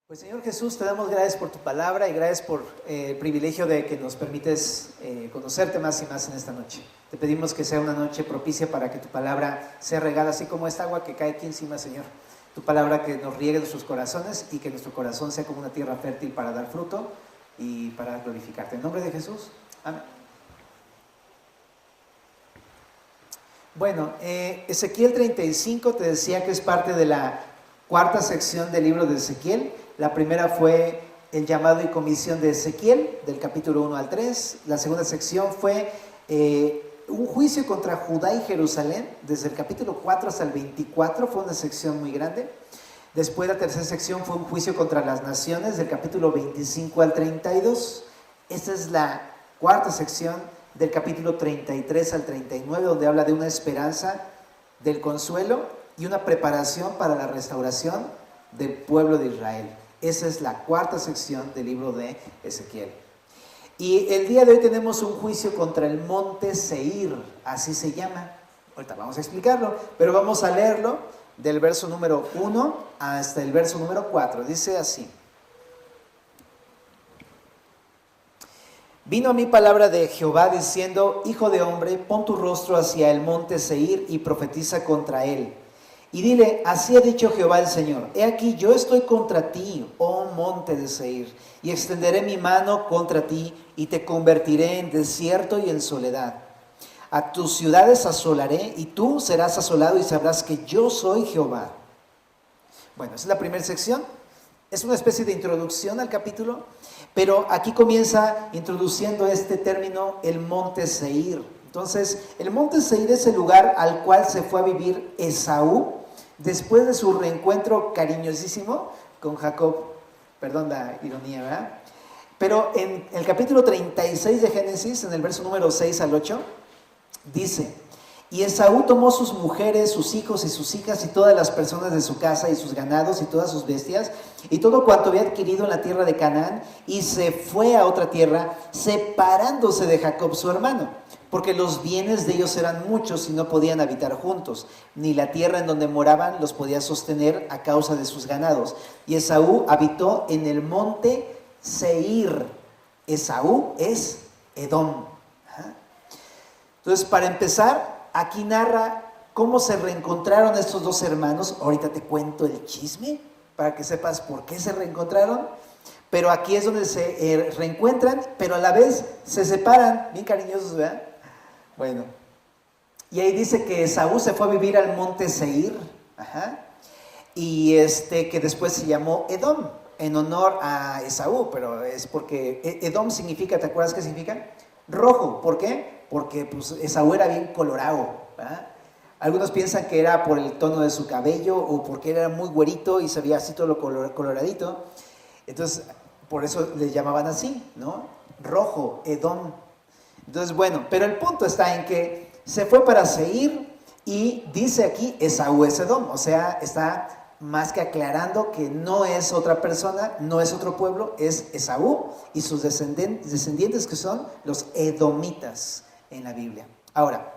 Pues Señor Jesús, te damos gracias por tu palabra y gracias por el privilegio de que nos permites conocerte más y más en esta noche. Te pedimos que sea una noche propicia para que tu palabra sea regada, así como esta agua que cae aquí encima, Señor. Tu palabra que nos riegue nuestros corazones y que nuestro corazón sea como una tierra fértil para dar fruto y para glorificarte. En nombre de Jesús, amén. Bueno, Ezequiel 35 te decía que es parte de la cuarta sección del libro de Ezequiel. La primera fue el llamado y comisión de Ezequiel, del capítulo 1 al 3. La segunda sección fue un juicio contra Judá y Jerusalén, desde el capítulo 4 hasta el 24, fue una sección muy grande. Después la tercera sección fue un juicio contra las naciones, del capítulo 25 al 32. Esta es la cuarta sección del capítulo 33 al 39, donde habla de una esperanza del consuelo y una preparación para la restauración del pueblo de Israel. Esa es la cuarta sección del libro de Ezequiel. Y el día de hoy tenemos un juicio contra el monte Seir, así se llama. Ahorita vamos a explicarlo, pero vamos a leerlo del verso número 1 hasta el verso número 4. Dice así: Vino a mí palabra de Jehová diciendo: Hijo de hombre, pon tu rostro hacia el monte Seir y profetiza contra él. Y dile: así ha dicho Jehová el Señor, he aquí yo estoy contra ti, oh monte de Seir, y extenderé mi mano contra ti, y te convertiré en desierto y en soledad. A tus ciudades asolaré, y tú serás asolado, y sabrás que yo soy Jehová. Bueno, esa es la primera sección. Es una especie de introducción al capítulo, pero aquí comienza introduciendo este término, el monte Seir. Entonces, el monte Seir es el lugar al cual se fue a vivir Esaú después de su reencuentro cariñosísimo con Jacob. Perdón la ironía, ¿verdad? Pero en el capítulo 36 de Génesis, en el verso número 6 al 8, dice: Y Esaú tomó sus mujeres, sus hijos y sus hijas y todas las personas de su casa y sus ganados y todas sus bestias y todo cuanto había adquirido en la tierra de Canaán, y se fue a otra tierra, separándose de Jacob su hermano, porque los bienes de ellos eran muchos y no podían habitar juntos, ni la tierra en donde moraban los podía sostener a causa de sus ganados. Y Esaú habitó en el monte Seir. Esaú es Edom. Entonces, para empezar, aquí narra cómo se reencontraron estos dos hermanos. Ahorita te cuento el chisme para que sepas por qué se reencontraron. Pero aquí es donde se reencuentran, pero a la vez se separan. Bien cariñosos, ¿verdad? Bueno, y ahí dice que Esaú se fue a vivir al monte Seir, y que después se llamó Edom, en honor a Esaú, pero es porque Edom significa, ¿te acuerdas qué significa? Rojo. ¿Por qué? Porque pues, Esaú era bien colorado, ¿verdad? Algunos piensan que era por el tono de su cabello o porque era muy güerito y se veía así todo coloradito. Entonces, por eso le llamaban así, ¿no? Rojo, Edom. Entonces, bueno, pero el punto está en que se fue para Seir y dice aquí Esaú es Edom. O sea, está más que aclarando que no es otra persona, no es otro pueblo, es Esaú y sus descendientes que son los edomitas en la Biblia. Ahora,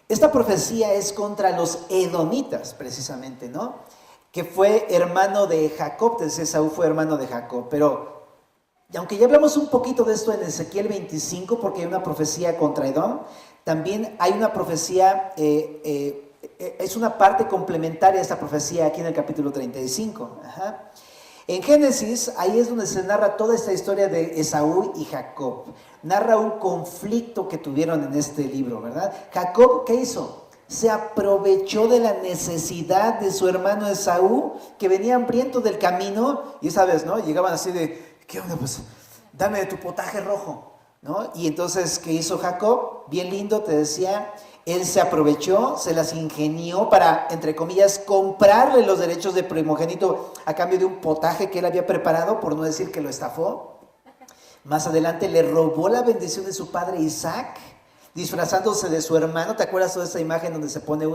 esta profecía es contra los edomitas precisamente, ¿no? Que fue hermano de Jacob. Entonces Esaú fue hermano de Jacob, pero aunque ya hablamos un poquito de esto en Ezequiel 25, porque hay una profecía contra Edom, también hay una profecía, es una parte complementaria a esta profecía aquí en el capítulo 35. En Génesis, ahí es donde se narra toda esta historia de Esaú y Jacob. Narra un conflicto que tuvieron en este libro, ¿verdad? Jacob, ¿qué hizo? Se aprovechó de la necesidad de su hermano Esaú, que venía hambriento del camino, y sabes, ¿no? Llegaban así de: ¿qué onda? Pues dame de tu potaje rojo, ¿no? Y entonces, ¿qué hizo Jacob? Bien lindo, te decía, él se aprovechó, se las ingenió para, entre comillas, comprarle los derechos de primogénito a cambio de un potaje que él había preparado, por no decir que lo estafó. Más adelante le robó la bendición de su padre Isaac, disfrazándose de su hermano. ¿Te acuerdas de esa imagen donde se pone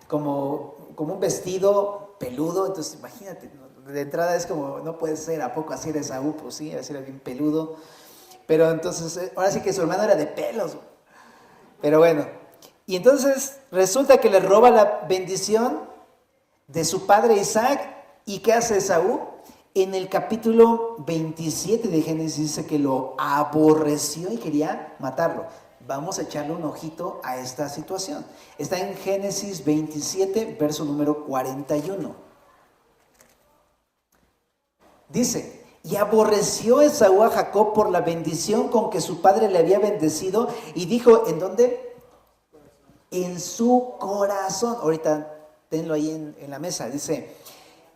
como un vestido peludo? Entonces, imagínate, ¿no? De entrada es como, no puede ser, ¿a poco así era Esaú? Pues sí, así era bien peludo. Pero entonces, ahora sí que su hermano era de pelos. Pero bueno, y entonces resulta que le roba la bendición de su padre Isaac ¿Y qué hace Esaú? En el capítulo 27 de Génesis dice que lo aborreció y quería matarlo. Vamos a echarle un ojito a esta situación. Está en Génesis 27, verso número 41. Dice: y aborreció Esaú a Jacob por la bendición con que su padre le había bendecido, y dijo, ¿en dónde? En su corazón. Ahorita tenlo ahí en la mesa. Dice: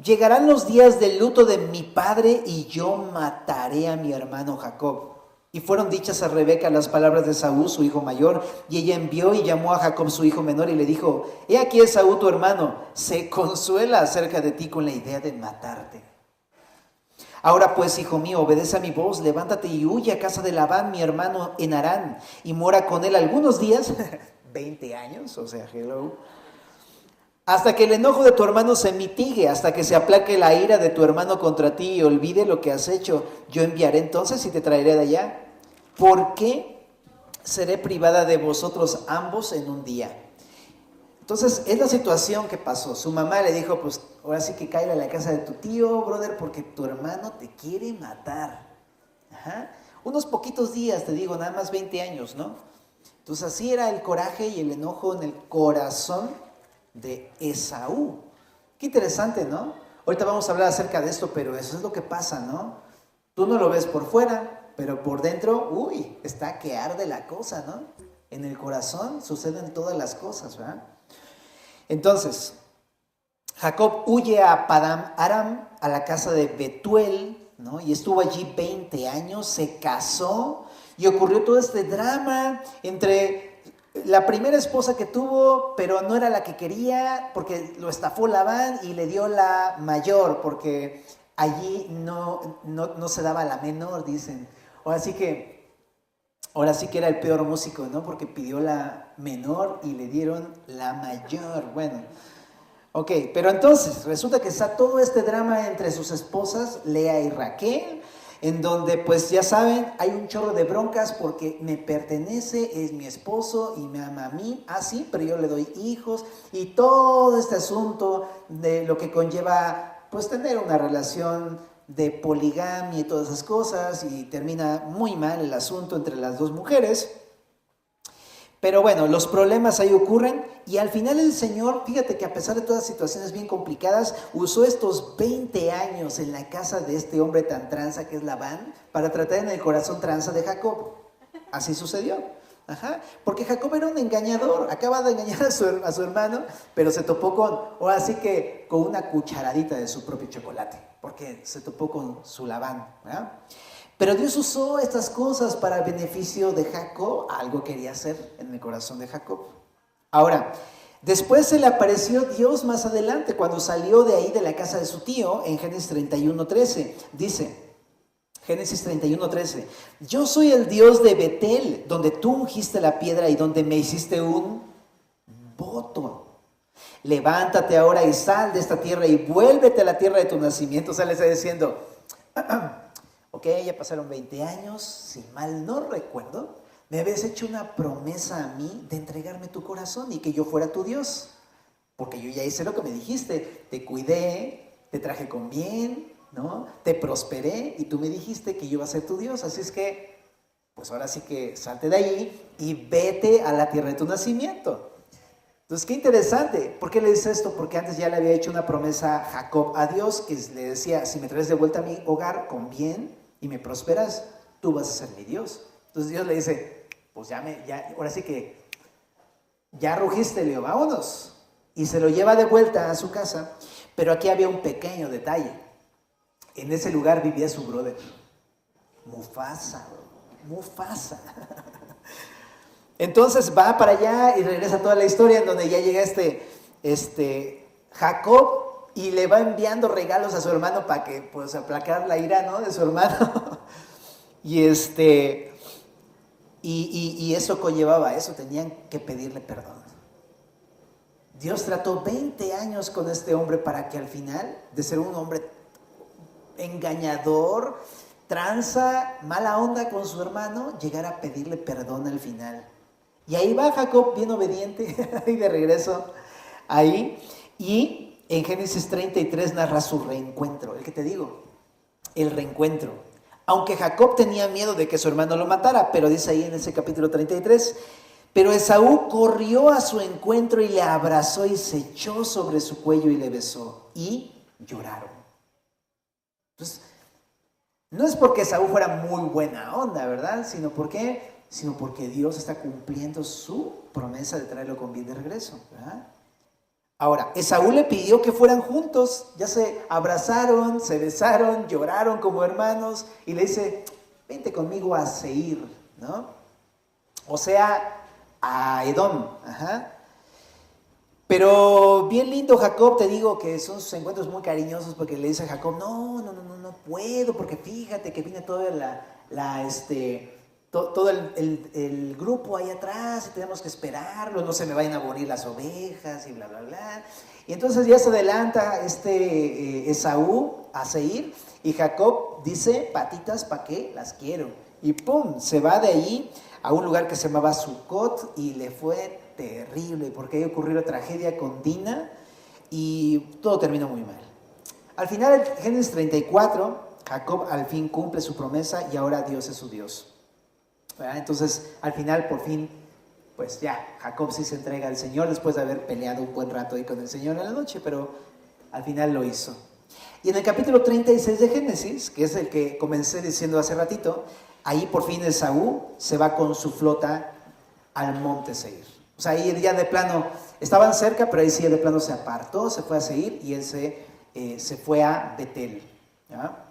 llegarán los días del luto de mi padre y yo mataré a mi hermano Jacob. Y fueron dichas a Rebeca las palabras de Esaú, su hijo mayor, y ella envió y llamó a Jacob, su hijo menor, y le dijo: he aquí Esaú tu hermano, se consuela acerca de ti con la idea de matarte. Ahora pues, hijo mío, obedece a mi voz, levántate y huye a casa de Labán, mi hermano, en Harán, y mora con él algunos días, 20 años, o sea, hello, hasta que el enojo de tu hermano se mitigue, hasta que se aplaque la ira de tu hermano contra ti y olvide lo que has hecho. Yo enviaré entonces y te traeré de allá. ¿Por qué seré privada de vosotros ambos en un día? Entonces, es la situación que pasó. Su mamá le dijo, pues ahora sí que cállate a la casa de tu tío, brother, porque tu hermano te quiere matar. Ajá. Unos poquitos días, te digo, nada más 20 años, ¿no? Entonces, así era el coraje y el enojo en el corazón de Esaú. Qué interesante, ¿no? Ahorita vamos a hablar acerca de esto, pero eso es lo que pasa, ¿no? Tú no lo ves por fuera, pero por dentro, uy, está que arde la cosa, ¿no? En el corazón suceden todas las cosas, ¿verdad? Entonces, Jacob huye a Padán Aram, a la casa de Betuel, ¿no? Y estuvo allí 20 años, se casó y ocurrió todo este drama entre la primera esposa que tuvo, pero no era la que quería, porque lo estafó Labán y le dio la mayor, porque allí no se daba la menor, dicen. Ahora sí que era el peor músico, ¿no? Porque pidió la menor y le dieron la mayor. Bueno, ok, pero entonces resulta que está todo este drama entre sus esposas, Lea y Raquel, en donde pues ya saben, hay un chorro de broncas porque me pertenece, es mi esposo y me ama a mí, sí, pero yo le doy hijos, y todo este asunto de lo que conlleva pues tener una relación de poligamia y todas esas cosas, y termina muy mal el asunto entre las dos mujeres. Pero bueno, los problemas ahí ocurren, y al final el Señor, fíjate que a pesar de todas las situaciones bien complicadas, usó estos 20 años en la casa de este hombre tan tranza que es Labán, para tratar en el corazón tranza de Jacob. Así sucedió. Ajá. Porque Jacob era un engañador, acaba de engañar a su hermano, pero se topó ahora sí que con una cucharadita de su propio chocolate, porque se topó con su Labán, ¿verdad? Pero Dios usó estas cosas para el beneficio de Jacob. Algo quería hacer en el corazón de Jacob. Ahora, después se le apareció Dios más adelante, cuando salió de ahí de la casa de su tío, en Génesis 31:13. Dice, Génesis 31:13, yo soy el Dios de Betel, donde tú ungiste la piedra y donde me hiciste un voto. Levántate ahora y sal de esta tierra y vuélvete a la tierra de tu nacimiento. O sea, le está diciendo, ok, ya pasaron 20 años, si mal no recuerdo, me habías hecho una promesa a mí de entregarme tu corazón y que yo fuera tu Dios. Porque yo ya hice lo que me dijiste, te cuidé, te traje con bien, ¿no? Te prosperé y tú me dijiste que yo iba a ser tu Dios. Así es que, pues ahora sí que salte de ahí y vete a la tierra de tu nacimiento. Entonces, qué interesante. ¿Por qué le dice esto? Porque antes ya le había hecho una promesa Jacob a Dios, que le decía, si me traes de vuelta a mi hogar con bien y me prosperas, tú vas a ser mi Dios. Entonces Dios le dice, pues ahora sí que ya rugiste, Leo, vámonos. Y se lo lleva de vuelta a su casa. Pero aquí había un pequeño detalle. En ese lugar vivía su brother, Mufasa. Entonces va para allá y regresa toda la historia, en donde ya llega Jacob y le va enviando regalos a su hermano para que, pues, aplacar la ira, ¿no?, de su hermano. y eso conllevaba eso, tenían que pedirle perdón. Dios trató 20 años con este hombre para que al final, de ser un hombre engañador, tranza, mala onda con su hermano, llegara a pedirle perdón al final. Y ahí va Jacob, bien obediente, y de regreso ahí. Y en Génesis 33 narra su reencuentro, el que te digo, el reencuentro. Aunque Jacob tenía miedo de que su hermano lo matara, pero dice ahí en ese capítulo 33, pero Esaú corrió a su encuentro y le abrazó y se echó sobre su cuello y le besó y lloraron. Entonces, no es porque Esaú fuera muy buena onda, ¿verdad? Sino porque Dios está cumpliendo su promesa de traerlo con bien de regreso, ¿verdad? Ahora, Esaú le pidió que fueran juntos, ya se abrazaron, se besaron, lloraron como hermanos y le dice, vente conmigo a Seir, ¿no? O sea, a Edom, ajá. Pero bien lindo Jacob, te digo que son sus encuentros muy cariñosos porque le dice a Jacob, no puedo porque fíjate que viene toda todo el grupo ahí atrás y tenemos que esperarlo, no se me vayan a morir las ovejas y bla, bla, bla. Y entonces ya se adelanta Esaú a Seir y Jacob dice, patitas, ¿para qué? Las quiero. Y pum, se va de ahí a un lugar que se llamaba Sucot y le fue terrible porque ahí ocurrió la tragedia con Dina y todo terminó muy mal. Al final, en Génesis 34, Jacob al fin cumple su promesa y ahora Dios es su Dios. ¿Verdad? Entonces, al final, por fin, pues ya, Jacob sí se entrega al Señor después de haber peleado un buen rato ahí con el Señor en la noche, pero al final lo hizo. Y en el capítulo 36 de Génesis, que es el que comencé diciendo hace ratito, ahí por fin Esaú se va con su flota al monte Seir. O sea, ahí ya de plano, estaban cerca, pero ahí sí de plano se apartó, se fue a Seir y él se fue a Betel. ¿Ya?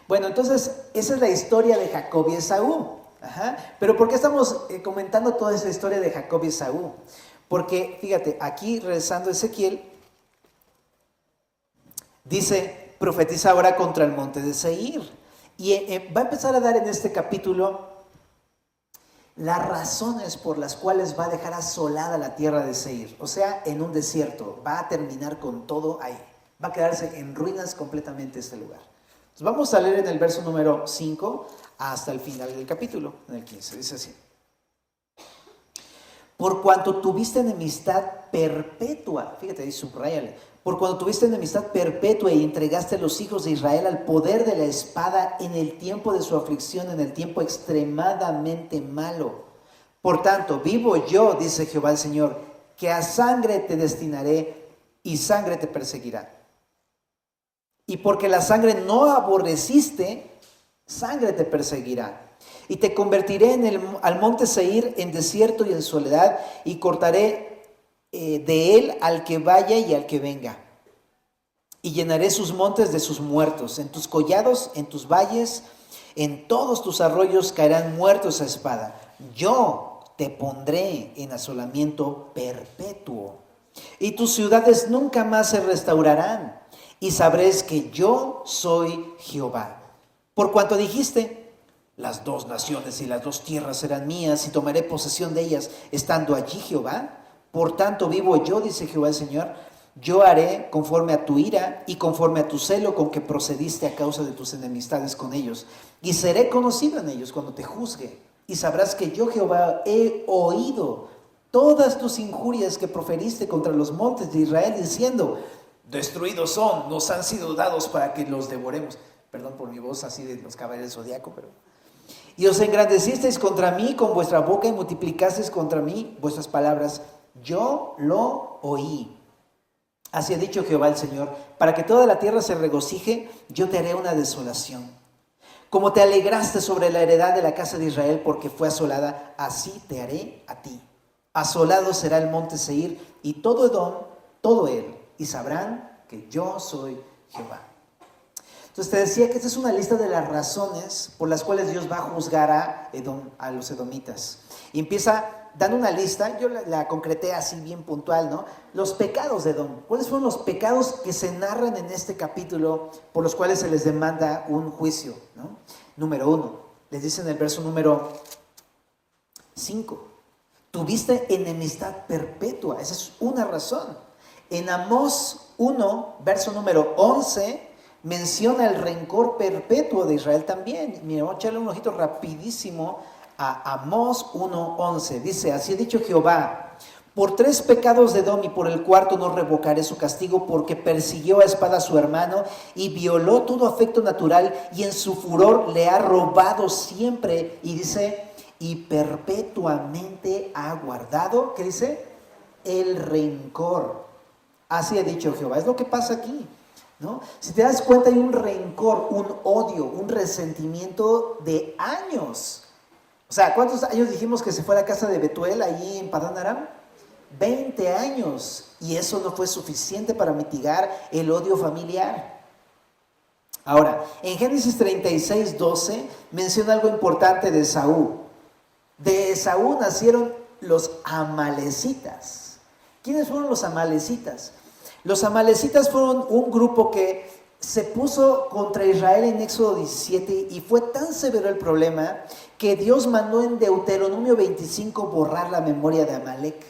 Bueno, entonces, esa es la historia de Jacob y Esaú. Ajá. Pero ¿por qué estamos comentando toda esa historia de Jacob y Esaú? Porque, fíjate, aquí regresando a Ezequiel, dice, profetiza ahora contra el monte de Seir. Y va a empezar a dar en este capítulo las razones por las cuales va a dejar asolada la tierra de Seir. O sea, en un desierto. Va a terminar con todo ahí. Va a quedarse en ruinas completamente este lugar. Entonces vamos a leer en el verso número 5 hasta el final del capítulo, en el 15. Dice así. Por cuanto tuviste enemistad perpetua, fíjate ahí, subráyale. Por cuanto tuviste enemistad perpetua y entregaste a los hijos de Israel al poder de la espada en el tiempo de su aflicción, en el tiempo extremadamente malo. Por tanto, vivo yo, dice Jehová el Señor, que a sangre te destinaré y sangre te perseguirá. Y porque la sangre no aborreciste, sangre te perseguirá. Y te convertiré al monte Seir en desierto y en soledad, y cortaré de él al que vaya y al que venga. Y llenaré sus montes de sus muertos. En tus collados, en tus valles, en todos tus arroyos caerán muertos a espada. Yo te pondré en asolamiento perpetuo. Y tus ciudades nunca más se restaurarán. Y sabréis que yo soy Jehová. Por cuanto dijiste, las dos naciones y las dos tierras serán mías, y tomaré posesión de ellas, estando allí Jehová. Por tanto vivo yo, dice Jehová el Señor, yo haré conforme a tu ira y conforme a tu celo con que procediste a causa de tus enemistades con ellos. Y seré conocido en ellos cuando te juzgue. Y sabrás que yo Jehová he oído todas tus injurias que proferiste contra los montes de Israel, diciendo, destruidos son, nos han sido dados para que los devoremos. Perdón por mi voz así de los caballeros del zodiaco, pero... Y os engrandecisteis contra mí con vuestra boca y multiplicasteis contra mí vuestras palabras. Yo lo oí. Así ha dicho Jehová el Señor, para que toda la tierra se regocije, yo te haré una desolación. Como te alegraste sobre la heredad de la casa de Israel porque fue asolada, así te haré a ti. Asolado será el monte Seir y todo Edom, todo él, y sabrán que yo soy Jehová. Entonces te decía que esta es una lista de las razones por las cuales Dios va a juzgar a los edomitas. Y empieza dando una lista, yo la concreté así bien puntual, ¿no? Los pecados de Edom. ¿Cuáles fueron los pecados que se narran en este capítulo por los cuales se les demanda un juicio, ¿no? Número 1, les dice en el verso número 5, tuviste enemistad perpetua. Esa es una razón. En Amós 1, verso número 11, menciona el rencor perpetuo de Israel también. Mira, vamos a echarle un ojito rapidísimo a Amós 1:11. Dice, así ha dicho Jehová, Por 3 pecados de Edom y por el cuarto no revocaré su castigo, porque persiguió a espada a su hermano y violó todo afecto natural y en su furor le ha robado siempre. Y dice, y perpetuamente ha guardado, ¿qué dice? El rencor. Así ha dicho Jehová. Es lo que pasa aquí, ¿no? Si te das cuenta, hay un rencor, un odio, un resentimiento de años. O sea, ¿cuántos años dijimos que se fue a la casa de Betuel allí en Padán Aram? 20 años. Y eso no fue suficiente para mitigar el odio familiar. Ahora, en Génesis 36, 12 menciona algo importante de Esaú. De Esaú nacieron los amalecitas. ¿Quiénes fueron los amalecitas? Los amalecitas fueron un grupo que se puso contra Israel en Éxodo 17 y fue tan severo el problema que Dios mandó en Deuteronomio 25 borrar la memoria de Amalec,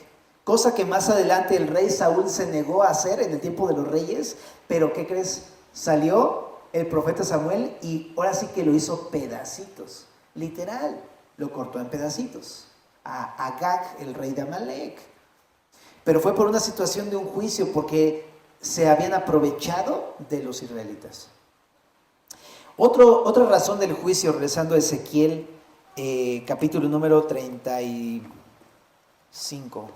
cosa que más adelante el rey Saúl se negó a hacer en el tiempo de los reyes, pero ¿qué crees? Salió el profeta Samuel y ahora sí que lo hizo pedacitos, literal, lo cortó en pedacitos a Agag, el rey de Amalec. Pero fue por una situación de un juicio, porque se habían aprovechado de los israelitas. Otra razón del juicio, regresando a Ezequiel, capítulo número 35.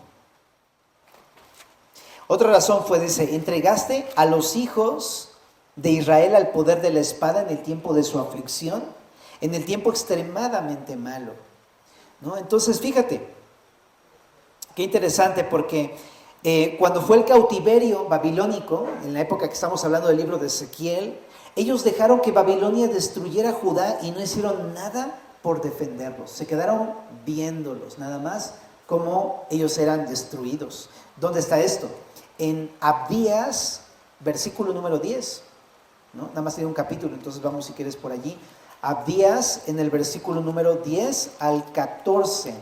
Otra razón fue, dice, entregaste a los hijos de Israel al poder de la espada en el tiempo de su aflicción, en el tiempo extremadamente malo, ¿no? Entonces, fíjate, qué interesante, porque cuando fue el cautiverio babilónico, en la época que estamos hablando del libro de Ezequiel, ellos dejaron que Babilonia destruyera a Judá y no hicieron nada por defenderlos. Se quedaron viéndolos, nada más como ellos eran destruidos. ¿Dónde está esto? En Abdías, versículo número 10, ¿no? Nada más tiene un capítulo, entonces vamos si quieres por allí. Abdías, en el versículo número 10 al 14.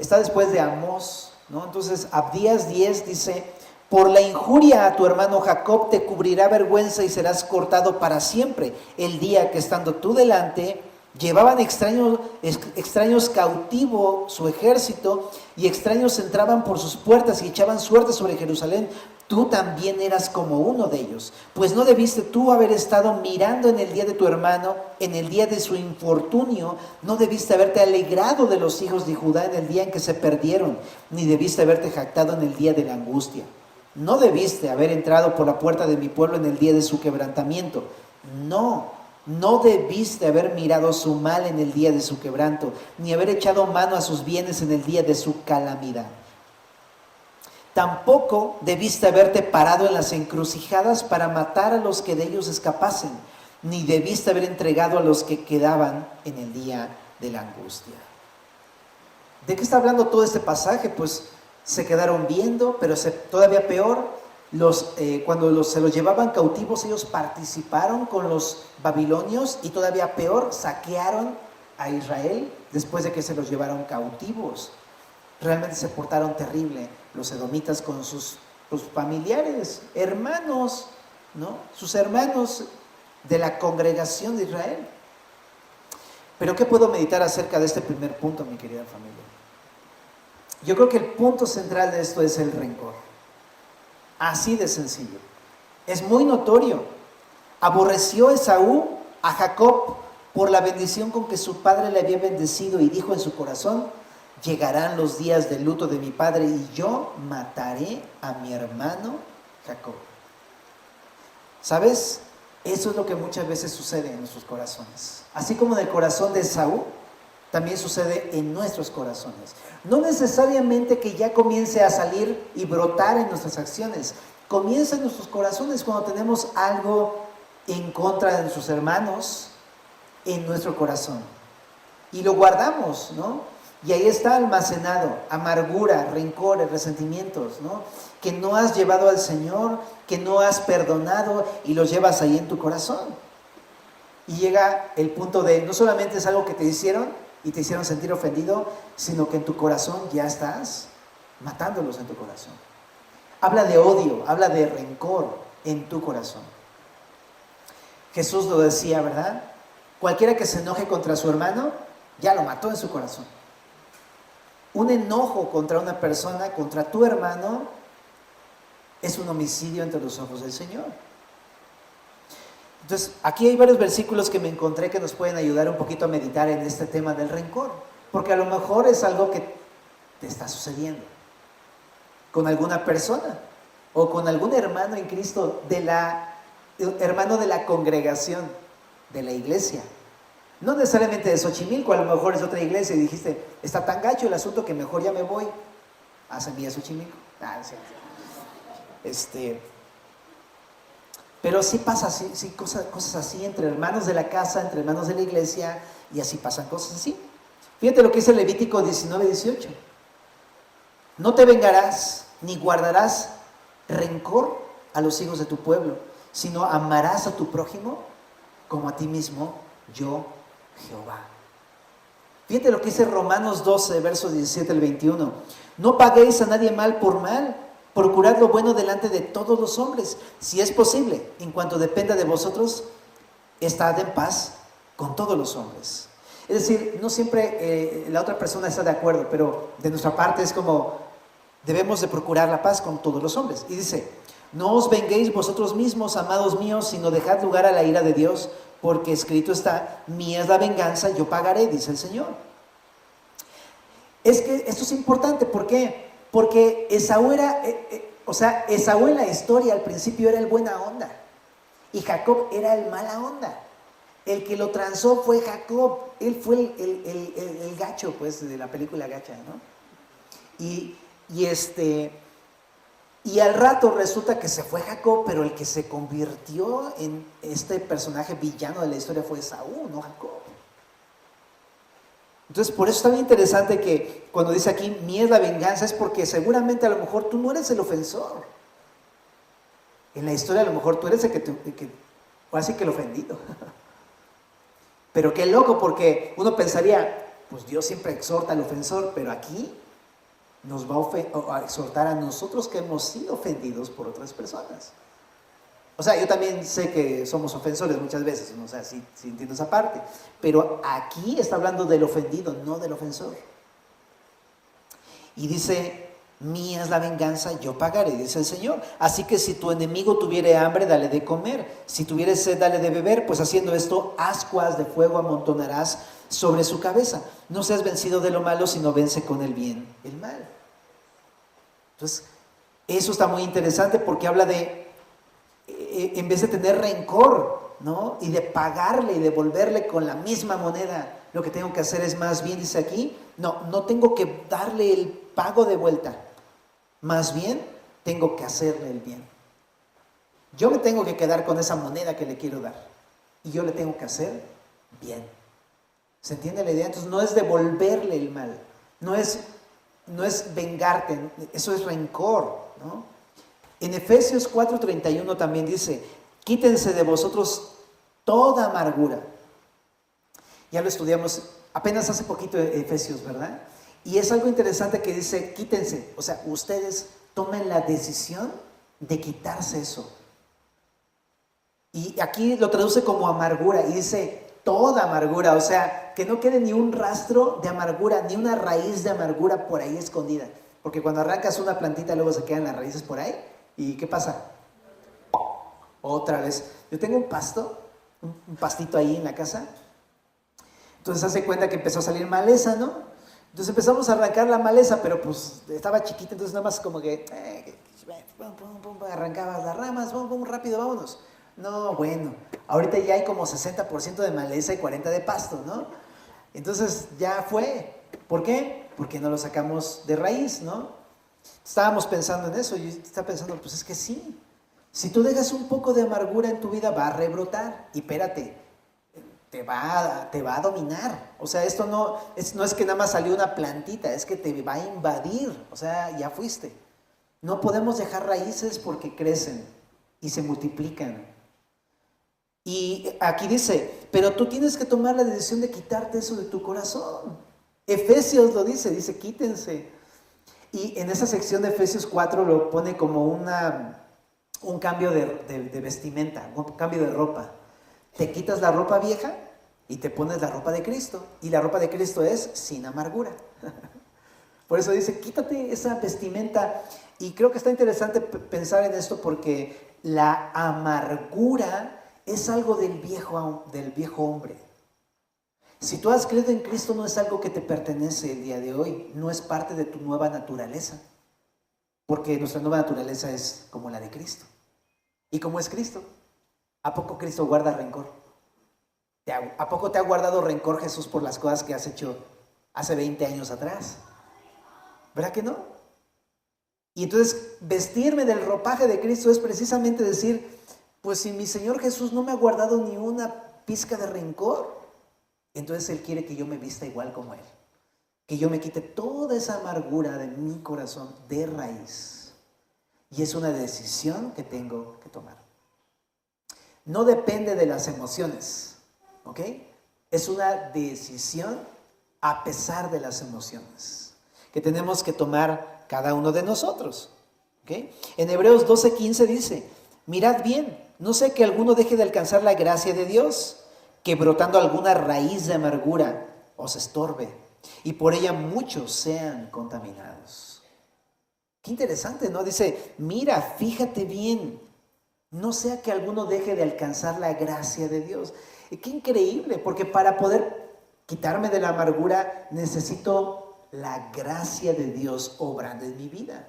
Está después de Amós, ¿no? Entonces, Abdías 10 dice, por la injuria a tu hermano Jacob te cubrirá vergüenza y serás cortado para siempre. El día que estando tú delante, llevaban extraños cautivo su ejército y extraños entraban por sus puertas y echaban suerte sobre Jerusalén. Tú también eras como uno de ellos, pues no debiste tú haber estado mirando en el día de tu hermano, en el día de su infortunio, no debiste haberte alegrado de los hijos de Judá en el día en que se perdieron, ni debiste haberte jactado en el día de la angustia. No debiste haber entrado por la puerta de mi pueblo en el día de su quebrantamiento. No debiste haber mirado su mal en el día de su quebranto, ni haber echado mano a sus bienes en el día de su calamidad. Tampoco debiste haberte parado en las encrucijadas para matar a los que de ellos escapasen, ni debiste haber entregado a los que quedaban en el día de la angustia. ¿De qué está hablando todo este pasaje? Pues se quedaron viendo, pero todavía peor, cuando se los llevaban cautivos, ellos participaron con los babilonios y todavía peor, saquearon a Israel después de que se los llevaron cautivos. Realmente se portaron terrible los edomitas con sus familiares, hermanos, ¿no? Sus hermanos de la congregación de Israel. Pero ¿qué puedo meditar acerca de este primer punto, mi querida familia? Yo creo que el punto central de esto es el rencor. Así de sencillo. Es muy notorio. Aborreció Esaú a Jacob por la bendición con que su padre le había bendecido y dijo en su corazón: llegarán los días de luto de mi padre y yo mataré a mi hermano Jacob. ¿Sabes? Eso es lo que muchas veces sucede en nuestros corazones. Así como en el corazón de Esaú, también sucede en nuestros corazones. No necesariamente que ya comience a salir y brotar en nuestras acciones. Comienza en nuestros corazones cuando tenemos algo en contra de nuestros hermanos en nuestro corazón. Y lo guardamos, ¿no? Y ahí está almacenado amargura, rencores, resentimientos, ¿no? Que no has llevado al Señor, que no has perdonado y los llevas ahí en tu corazón. Y llega el punto de, no solamente es algo que te hicieron y te hicieron sentir ofendido, sino que en tu corazón ya estás matándolos en tu corazón. Habla de odio, habla de rencor en tu corazón. Jesús lo decía, ¿verdad? Cualquiera que se enoje contra su hermano, ya lo mató en su corazón. Un enojo contra una persona, contra tu hermano, es un homicidio ante los ojos del Señor. Entonces, aquí hay varios versículos que me encontré que nos pueden ayudar un poquito a meditar en este tema del rencor, porque a lo mejor es algo que te está sucediendo con alguna persona o con algún hermano en Cristo, hermano de la congregación, de la iglesia. No necesariamente de Xochimilco, a lo mejor es otra iglesia y dijiste, está tan gacho el asunto que mejor ya me voy. Hacen vía Xochimilco. Pero sí pasa, sí, cosas así entre hermanos de la casa, entre hermanos de la iglesia, y así pasan cosas así. Fíjate lo que dice Levítico 19:18. No te vengarás ni guardarás rencor a los hijos de tu pueblo, sino amarás a tu prójimo como a ti mismo, yo Jehová. Fíjate lo que dice Romanos 12, versos 17 al 21. No paguéis a nadie mal por mal, procurad lo bueno delante de todos los hombres, si es posible, en cuanto dependa de vosotros, estad en paz con todos los hombres. Es decir, no siempre la otra persona está de acuerdo, pero de nuestra parte es como, debemos de procurar la paz con todos los hombres. Y dice, no os venguéis vosotros mismos, amados míos, sino dejad lugar a la ira de Dios, porque escrito está, mía es la venganza, yo pagaré, dice el Señor. Es que esto es importante, ¿por qué? Porque Esaú era, Esaú en la historia al principio era el buena onda, y Jacob era el mala onda. El que lo transó fue Jacob, él fue el gacho, pues, de la película Gacha, ¿no? Y al rato resulta que se fue Jacob, pero el que se convirtió en este personaje villano de la historia fue Esaú, no Jacob. Entonces, por eso está bien interesante que cuando dice aquí, mía es la venganza, es porque seguramente a lo mejor tú no eres el ofensor. En la historia a lo mejor tú eres o así que el ofendido. Pero qué loco, porque uno pensaría, pues Dios siempre exhorta al ofensor, pero aquí nos va a exhortar a nosotros que hemos sido ofendidos por otras personas. O sea, yo también sé que somos ofensores muchas veces, ¿no? O sea, sí entiendo esa parte, pero aquí está hablando del ofendido, no del ofensor. Y dice, mía es la venganza, yo pagaré, dice el Señor. Así que si tu enemigo tuviere hambre, dale de comer. Si tuviere sed, dale de beber, pues haciendo esto, ascuas de fuego amontonarás sobre su cabeza. No seas vencido de lo malo, sino vence con el bien el mal. Entonces, eso está muy interesante porque habla de, en vez de tener rencor, ¿no? Y de pagarle y devolverle con la misma moneda, lo que tengo que hacer es más bien, dice aquí, no tengo que darle el pago de vuelta, más bien tengo que hacerle el bien. Yo me tengo que quedar con esa moneda que le quiero dar y yo le tengo que hacer bien. ¿Se entiende la idea? Entonces no es devolverle el mal, no es vengarte, eso es rencor, ¿no? En Efesios 4:31 también dice, quítense de vosotros toda amargura. Ya lo estudiamos apenas hace poquito Efesios, ¿verdad? Y es algo interesante que dice, quítense, o sea, ustedes tomen la decisión de quitarse eso. Y aquí lo traduce como amargura y dice toda amargura, o sea, que no quede ni un rastro de amargura, ni una raíz de amargura por ahí escondida. Porque cuando arrancas una plantita luego se quedan las raíces por ahí. ¿Y qué pasa? Otra vez. Yo tengo un pastito ahí en la casa. Entonces hace cuenta que empezó a salir maleza, ¿no? Entonces empezamos a arrancar la maleza, pero pues estaba chiquita, entonces nada más como que arrancabas las ramas, rápido, vámonos. No, bueno, ahorita ya hay como 60% de maleza y 40% de pasto, ¿no? Entonces ya fue. ¿Por qué? Porque no lo sacamos de raíz, ¿no? Estábamos pensando en eso, yo estaba pensando, pues es que sí. Si tú dejas un poco de amargura en tu vida, va a rebrotar. Y espérate, te va a dominar. O sea, esto no es que nada más salió una plantita, es que te va a invadir. O sea, ya fuiste. No podemos dejar raíces porque crecen y se multiplican. Y aquí dice, pero tú tienes que tomar la decisión de quitarte eso de tu corazón. Efesios lo dice, quítense. Y en esa sección de Efesios 4 lo pone como un cambio de vestimenta, un cambio de ropa. Te quitas la ropa vieja y te pones la ropa de Cristo. Y la ropa de Cristo es sin amargura. Por eso dice, quítate esa vestimenta. Y creo que está interesante pensar en esto porque la amargura es algo del viejo hombre. Si tú has creído en Cristo, no es algo que te pertenece el día de hoy, no es parte de tu nueva naturaleza, porque nuestra nueva naturaleza es como la de Cristo. ¿Y cómo es Cristo? ¿A poco Cristo guarda rencor? ¿A poco te ha guardado rencor Jesús por las cosas que has hecho hace 20 años atrás? ¿Verdad que no? Y entonces vestirme del ropaje de Cristo es precisamente decir, pues si mi Señor Jesús no me ha guardado ni una pizca de rencor, entonces Él quiere que yo me vista igual como Él. Que yo me quite toda esa amargura de mi corazón de raíz. Y es una decisión que tengo que tomar. No depende de las emociones, ¿ok? Es una decisión a pesar de las emociones que tenemos que tomar cada uno de nosotros, ¿ok? En Hebreos 12:15 dice, mirad bien, no sea que alguno deje de alcanzar la gracia de Dios, que brotando alguna raíz de amargura os estorbe, y por ella muchos sean contaminados. Qué interesante, ¿no? Dice, mira, fíjate bien, no sea que alguno deje de alcanzar la gracia de Dios. Y qué increíble, porque para poder quitarme de la amargura necesito la gracia de Dios obrando en mi vida.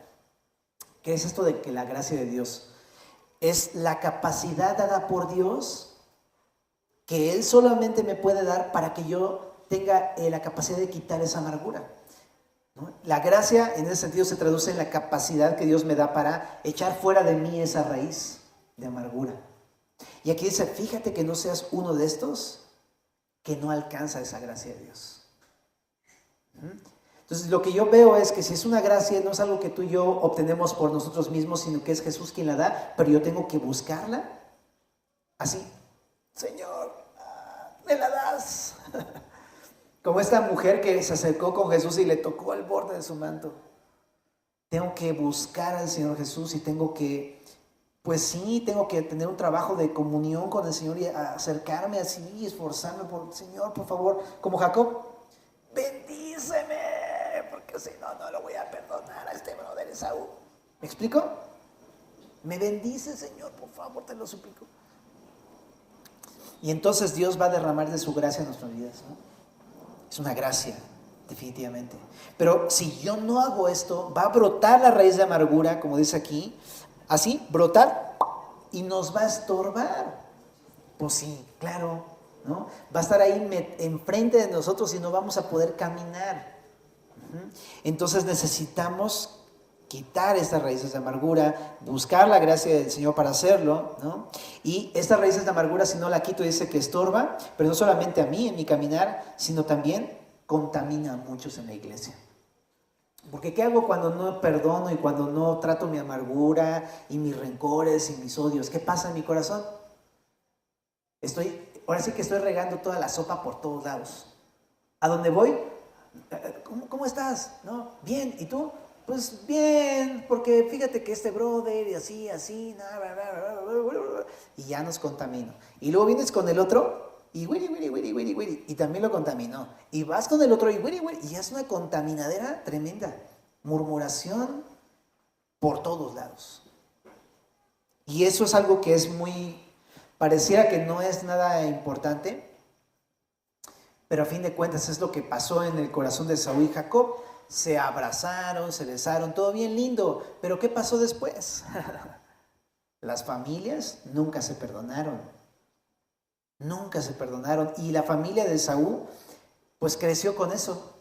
¿Qué es esto de que la gracia de Dios? Es la capacidad dada por Dios que Él solamente me puede dar para que yo tenga la capacidad de quitar esa amargura, ¿no? La gracia en ese sentido se traduce en la capacidad que Dios me da para echar fuera de mí esa raíz de amargura. Y aquí dice, fíjate que no seas uno de estos que no alcanza esa gracia de Dios. Entonces lo que yo veo es que si es una gracia, no es algo que tú y yo obtenemos por nosotros mismos, sino que es Jesús quien la da, pero yo tengo que buscarla así. Señor, me la das. Como esta mujer que se acercó con Jesús y le tocó el borde de su manto. Tengo que buscar al Señor Jesús y tengo que, pues sí, tengo que tener un trabajo de comunión con el Señor y acercarme así y esforzarme por, Señor, por favor, como Jacob, bendíceme, porque si no, no lo voy a perdonar a este brother Esaú. ¿Me explico? Me bendice, Señor, por favor, te lo suplico. Y entonces Dios va a derramar de su gracia en nuestras vidas, ¿no? Es una gracia, definitivamente. Pero si yo no hago esto, va a brotar la raíz de amargura, como dice aquí, así, brotar, y nos va a estorbar. Pues sí, claro, ¿no? Va a estar ahí enfrente de nosotros y no vamos a poder caminar. Entonces necesitamos quitar estas raíces de amargura, buscar la gracia del Señor para hacerlo, ¿no? Y estas raíces de amargura, si no la quito, dice que estorba, pero no solamente a mí en mi caminar, sino también contamina a muchos en la iglesia. Porque ¿qué hago cuando no perdono y cuando no trato mi amargura y mis rencores y mis odios? ¿Qué pasa en mi corazón? Ahora sí que estoy regando toda la sopa por todos lados. ¿A dónde voy? ¿Cómo estás? ¿No? Bien, ¿y tú? Pues bien, porque fíjate que este brother y así, y ya nos contaminó. Y luego vienes con el otro y y también lo contaminó. Y vas con el otro y ya es una contaminadera tremenda. Murmuración por todos lados. Y eso es algo que es pareciera que no es nada importante, pero a fin de cuentas es lo que pasó en el corazón de Esaú y Jacob. Se abrazaron, se besaron, todo bien lindo. Pero ¿qué pasó después? Las familias nunca se perdonaron. Nunca se perdonaron. Y la familia de Esaú, pues creció con eso.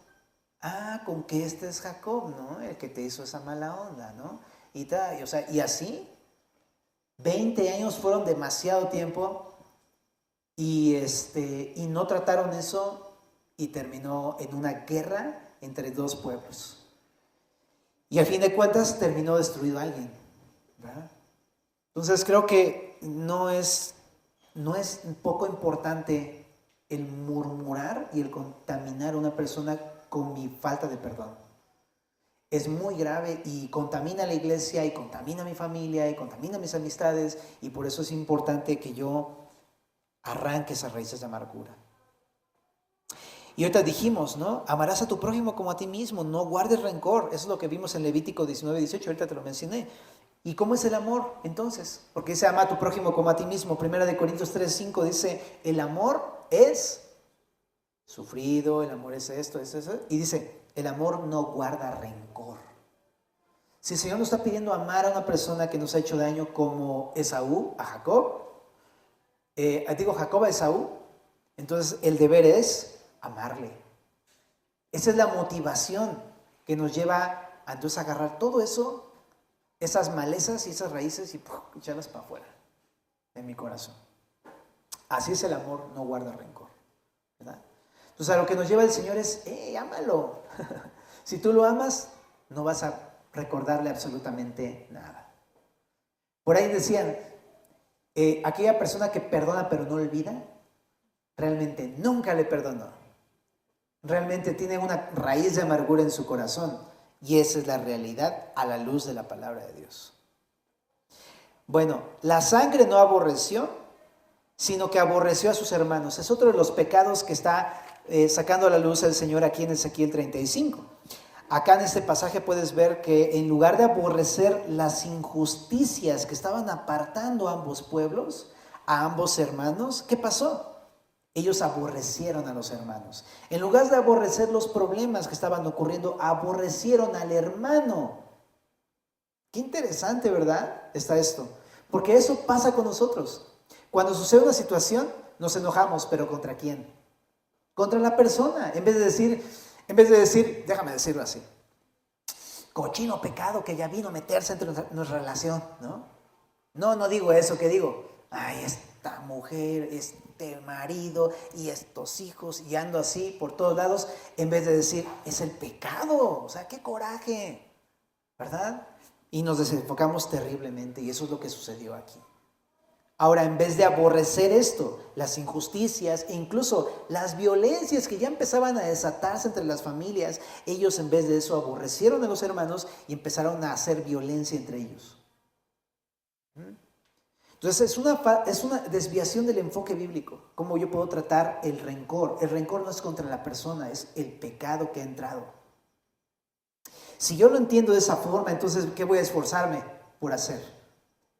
Con que este es Jacob, ¿no? El que te hizo esa mala onda, ¿no? Y así, 20 años fueron demasiado tiempo. Y no trataron eso y terminó en una guerra entre dos pueblos. Y al fin de cuentas terminó destruido alguien, ¿verdad? Entonces creo que no es poco importante el murmurar y el contaminar a una persona con mi falta de perdón. Es muy grave y contamina a la iglesia y contamina a mi familia y contamina a mis amistades, y por eso es importante que yo arranque esas raíces de amargura. Y ahorita dijimos, ¿no? Amarás a tu prójimo como a ti mismo, no guardes rencor. Eso es lo que vimos en Levítico 19:18, ahorita te lo mencioné. ¿Y cómo es el amor entonces? Porque dice, ama a tu prójimo como a ti mismo. Primera de Corintios 3:5 dice, el amor es sufrido, el amor es esto, es eso. Y dice, el amor no guarda rencor. Si el Señor nos está pidiendo amar a una persona que nos ha hecho daño como Esaú, a Jacob, Jacob a Esaú, entonces el deber es amarle. Esa es la motivación que nos lleva a entonces agarrar todo eso, esas malezas y esas raíces y echarlas para afuera de mi corazón. Así es el amor, no guarda rencor, ¿verdad? Entonces a lo que nos lleva el Señor es, ámalo. Si tú lo amas, no vas a recordarle absolutamente nada. Por ahí decían, aquella persona que perdona pero no olvida, realmente nunca le perdonó. Realmente tiene una raíz de amargura en su corazón. Y esa es la realidad a la luz de la palabra de Dios. Bueno, la sangre no aborreció, sino que aborreció a sus hermanos. Es otro de los pecados que está sacando a la luz el Señor aquí en Ezequiel 35. Acá en este pasaje puedes ver que en lugar de aborrecer las injusticias que estaban apartando a ambos pueblos, a ambos hermanos, ¿qué pasó? Ellos aborrecieron a los hermanos. En lugar de aborrecer los problemas que estaban ocurriendo, aborrecieron al hermano. Qué interesante, ¿verdad? Está esto. Porque eso pasa con nosotros. Cuando sucede una situación, nos enojamos, pero ¿contra quién? Contra la persona. En vez de decir, déjame decirlo así, cochino pecado que ya vino a meterse entre nuestra relación, ¿no? No digo eso, ¿qué digo? Ay, esta mujer, este marido y estos hijos, y ando así por todos lados, en vez de decir, es el pecado, o sea, qué coraje, ¿verdad? Y nos desenfocamos terriblemente, y eso es lo que sucedió aquí. Ahora, en vez de aborrecer esto, las injusticias e incluso las violencias que ya empezaban a desatarse entre las familias, ellos en vez de eso aborrecieron a los hermanos y empezaron a hacer violencia entre ellos. Entonces es una desviación del enfoque bíblico. ¿Cómo yo puedo tratar el rencor? El rencor no es contra la persona, es el pecado que ha entrado. Si yo lo entiendo de esa forma, entonces ¿qué voy a esforzarme por hacer?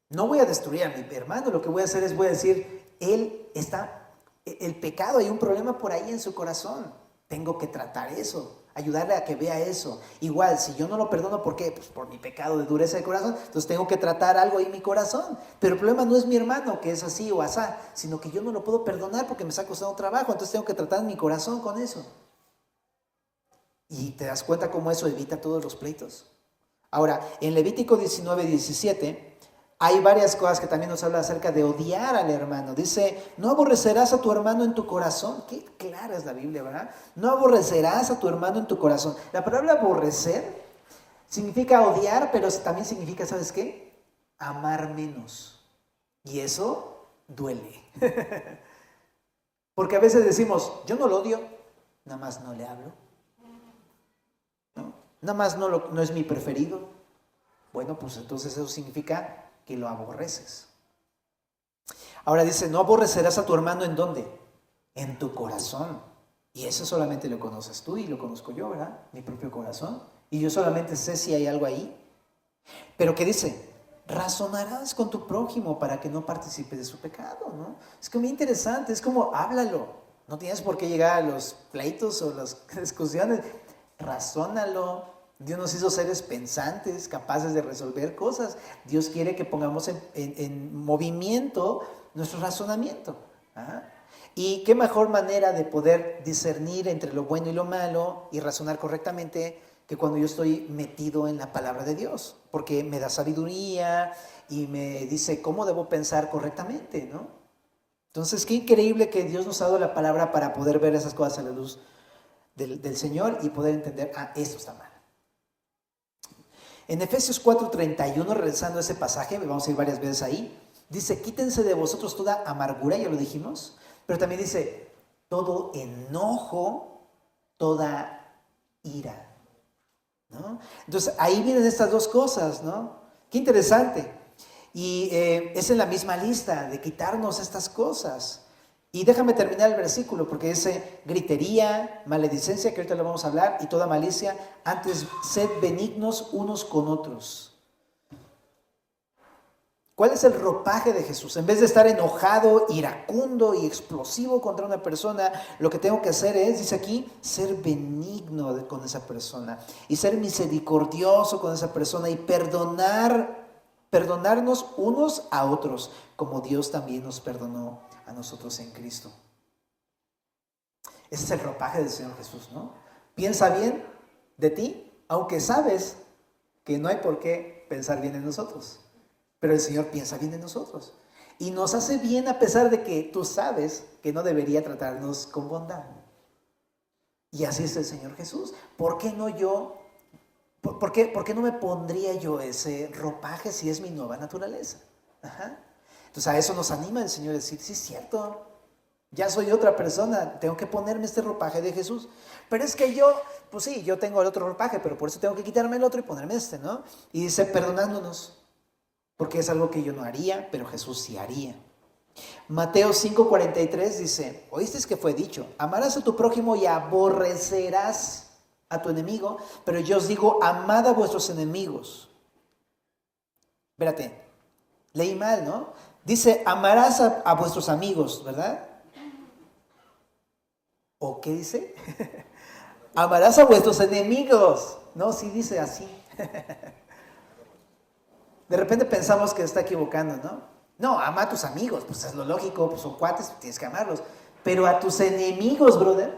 No voy a destruir a mi hermano, lo que voy a hacer es, voy a decir, el pecado, hay un problema por ahí en su corazón. Tengo que tratar eso, ayudarle a que vea eso. Igual, si yo no lo perdono, ¿por qué? Pues por mi pecado de dureza de corazón, entonces tengo que tratar algo ahí en mi corazón. Pero el problema no es mi hermano, que es así o asá, sino que yo no lo puedo perdonar porque me está costando trabajo, entonces tengo que tratar mi corazón con eso. ¿Y te das cuenta cómo eso evita todos los pleitos? Ahora, en Levítico 19:17... hay varias cosas que también nos habla acerca de odiar al hermano. Dice, no aborrecerás a tu hermano en tu corazón. Qué clara es la Biblia, ¿verdad? No aborrecerás a tu hermano en tu corazón. La palabra aborrecer significa odiar, pero también significa, ¿sabes qué? Amar menos. Y eso duele. Porque a veces decimos, yo no lo odio, nada más no le hablo. ¿No? Nada más no es mi preferido. Bueno, pues entonces eso significa que lo aborreces. Ahora dice, no aborrecerás a tu hermano ¿en dónde? En tu corazón. Y eso solamente lo conoces tú y lo conozco yo, ¿verdad? Mi propio corazón. Y yo solamente sé si hay algo ahí. Pero ¿qué dice? Razonarás con tu prójimo para que no participes de su pecado, ¿no? Es que muy interesante, es como háblalo. No tienes por qué llegar a los pleitos o las discusiones. Razónalo. Dios nos hizo seres pensantes, capaces de resolver cosas. Dios quiere que pongamos en movimiento nuestro razonamiento. Y qué mejor manera de poder discernir entre lo bueno y lo malo y razonar correctamente que cuando yo estoy metido en la palabra de Dios, porque me da sabiduría y me dice cómo debo pensar correctamente, ¿no? Entonces, qué increíble que Dios nos ha dado la palabra para poder ver esas cosas a la luz del Señor y poder entender, esto está mal. En Efesios 4:31, regresando a ese pasaje, vamos a ir varias veces ahí, dice, quítense de vosotros toda amargura, ya lo dijimos, pero también dice, todo enojo, toda ira, ¿no? Entonces, ahí vienen estas dos cosas, ¿no? Qué interesante. Y es en la misma lista de quitarnos estas cosas. Y déjame terminar el versículo porque dice gritería, maledicencia, que ahorita lo vamos a hablar, y toda malicia, antes sed benignos unos con otros. ¿Cuál es el ropaje de Jesús? En vez de estar enojado, iracundo y explosivo contra una persona, lo que tengo que hacer es, dice aquí, ser benigno con esa persona y ser misericordioso con esa persona y perdonarnos unos a otros, como Dios también nos perdonó a nosotros en Cristo. Ese es el ropaje del Señor Jesús, ¿no? Piensa bien de ti, aunque sabes que no hay por qué pensar bien en nosotros. Pero el Señor piensa bien en nosotros. Y nos hace bien a pesar de que tú sabes que no debería tratarnos con bondad. Y así es el Señor Jesús. ¿Por qué no yo? ¿Por qué no me pondría yo ese ropaje si es mi nueva naturaleza? Ajá. Entonces a eso nos anima el Señor a decir, sí es cierto, ya soy otra persona, tengo que ponerme este ropaje de Jesús. Pero es que yo, pues sí, yo tengo el otro ropaje, pero por eso tengo que quitarme el otro y ponerme este, ¿no? Y dice, perdonándonos. Porque es algo que yo no haría, pero Jesús sí haría. Mateo 5:43 dice, oíste que fue dicho, amarás a tu prójimo y aborrecerás a tu enemigo, pero yo os digo, amad a vuestros enemigos. Espérate, leí mal, ¿no? Dice, amarás a vuestros amigos, ¿verdad? ¿O qué dice? Amarás a vuestros enemigos. No, sí dice así. De repente pensamos que está equivocando, ¿no? No, ama a tus amigos, pues es lo lógico, pues son cuates, tienes que amarlos. Pero a tus enemigos, brother,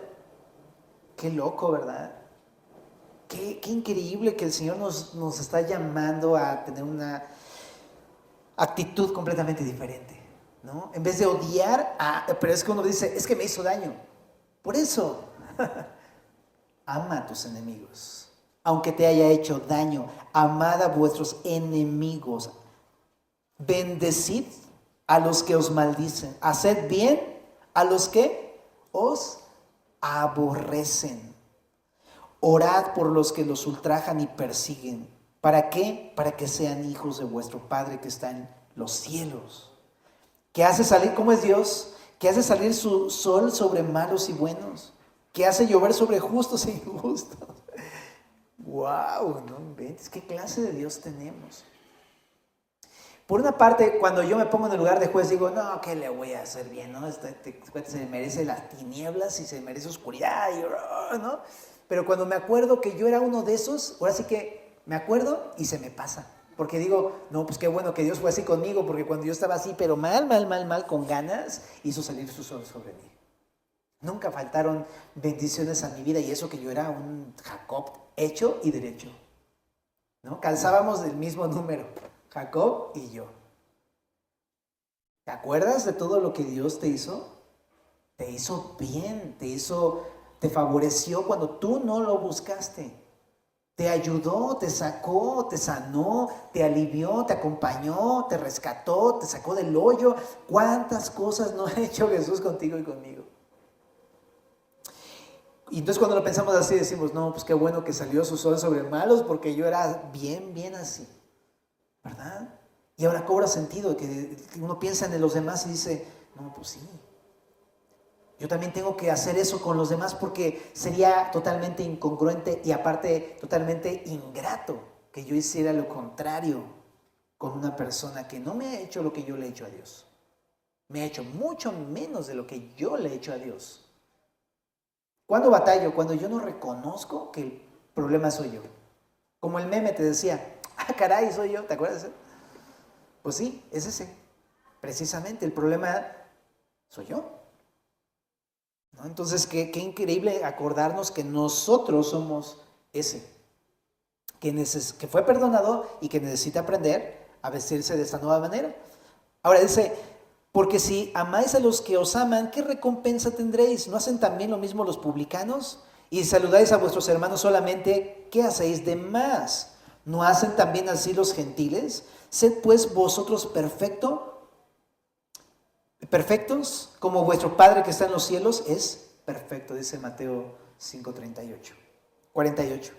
qué loco, ¿verdad? Qué increíble que el Señor nos está llamando a tener una actitud completamente diferente, ¿no? En vez de odiar, pero es que uno dice, es que me hizo daño. Por eso, ama a tus enemigos. Aunque te haya hecho daño, amad a vuestros enemigos, bendecid a los que os maldicen, haced bien a los que os aborrecen, orad por los que los ultrajan y persiguen. ¿Para qué? Para que sean hijos de vuestro Padre que está en los cielos, que hace salir, ¿cómo es Dios? Que hace salir su sol sobre malos y buenos, que hace llover sobre justos e injustos. ¡Wow! No inventes, ¿qué clase de Dios tenemos? Por una parte, cuando yo me pongo en el lugar de juez, digo, no, ¿qué le voy a hacer bien? ¿No? Se merece las tinieblas y se merece oscuridad, ¿no? Pero cuando me acuerdo que yo era uno de esos, ahora sí que me acuerdo y se me pasa. Porque digo, no, pues qué bueno que Dios fue así conmigo, porque cuando yo estaba así, pero mal, con ganas, hizo salir su sol sobre mí. Nunca faltaron bendiciones a mi vida y eso que yo era un Jacob hecho y derecho, ¿no? Calzábamos del mismo número, Jacob y yo. ¿Te acuerdas de todo lo que Dios te hizo? Te hizo bien, te favoreció cuando tú no lo buscaste. Te ayudó, te sacó, te sanó, te alivió, te acompañó, te rescató, te sacó del hoyo. ¿Cuántas cosas no ha hecho Jesús contigo y conmigo? Y entonces cuando lo pensamos así decimos, no, pues qué bueno que salió su sol sobre malos porque yo era bien así, ¿verdad? Y ahora cobra sentido que uno piensa en los demás y dice, no, pues sí. Yo también tengo que hacer eso con los demás porque sería totalmente incongruente y aparte totalmente ingrato que yo hiciera lo contrario con una persona que no me ha hecho lo que yo le he hecho a Dios. Me ha hecho mucho menos de lo que yo le he hecho a Dios. ¿Cuándo batallo? Cuando yo no reconozco que el problema soy yo. Como el meme te decía, caray, soy yo, ¿te acuerdas? Pues sí, es ese. Precisamente, el problema soy yo, ¿no? Entonces, qué increíble acordarnos que nosotros somos ese, que fue perdonado y que necesita aprender a vestirse de esta nueva manera. Ahora dice, porque si amáis a los que os aman, ¿qué recompensa tendréis? ¿No hacen también lo mismo los publicanos? Y saludáis a vuestros hermanos solamente, ¿qué hacéis de más? ¿No hacen también así los gentiles? Sed pues vosotros perfectos, como vuestro Padre que está en los cielos es perfecto, dice Mateo 5:48. 48.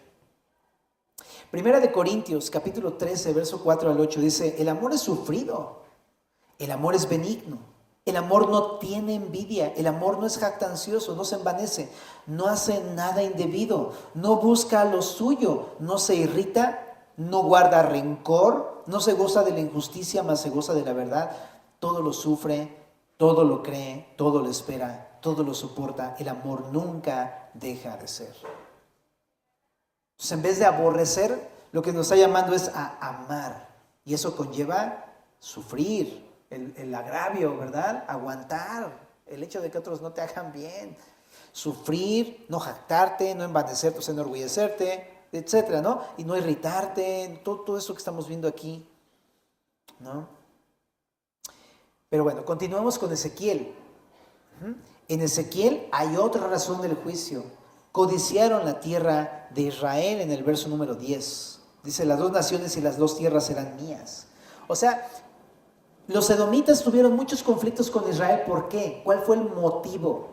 Primera de Corintios, capítulo 13, verso 4 al 8, dice, el amor es sufrido, el amor es benigno, El amor no tiene envidia, el amor no es jactancioso, no se envanece, no hace nada indebido, no busca lo suyo, no se irrita, no guarda rencor, no se goza de la injusticia, mas se goza de la verdad. Todo lo sufre, todo lo cree, todo lo espera, todo lo soporta. El amor nunca deja de ser. Entonces, en vez de aborrecer, lo que nos está llamando es a amar. Y eso conlleva sufrir, el agravio, ¿verdad? Aguantar el hecho de que otros no te hagan bien. Sufrir, no jactarte, no envanecerte, o sea, enorgullecerte, etcétera, ¿no? Y no irritarte, todo eso que estamos viendo aquí, ¿no? Pero bueno, continuamos con Ezequiel. En Ezequiel hay otra razón del juicio. Codiciaron la tierra de Israel en el verso número 10. Dice, las 2 naciones y las 2 tierras serán mías. O sea, los edomitas tuvieron muchos conflictos con Israel. ¿Por qué? ¿Cuál fue el motivo?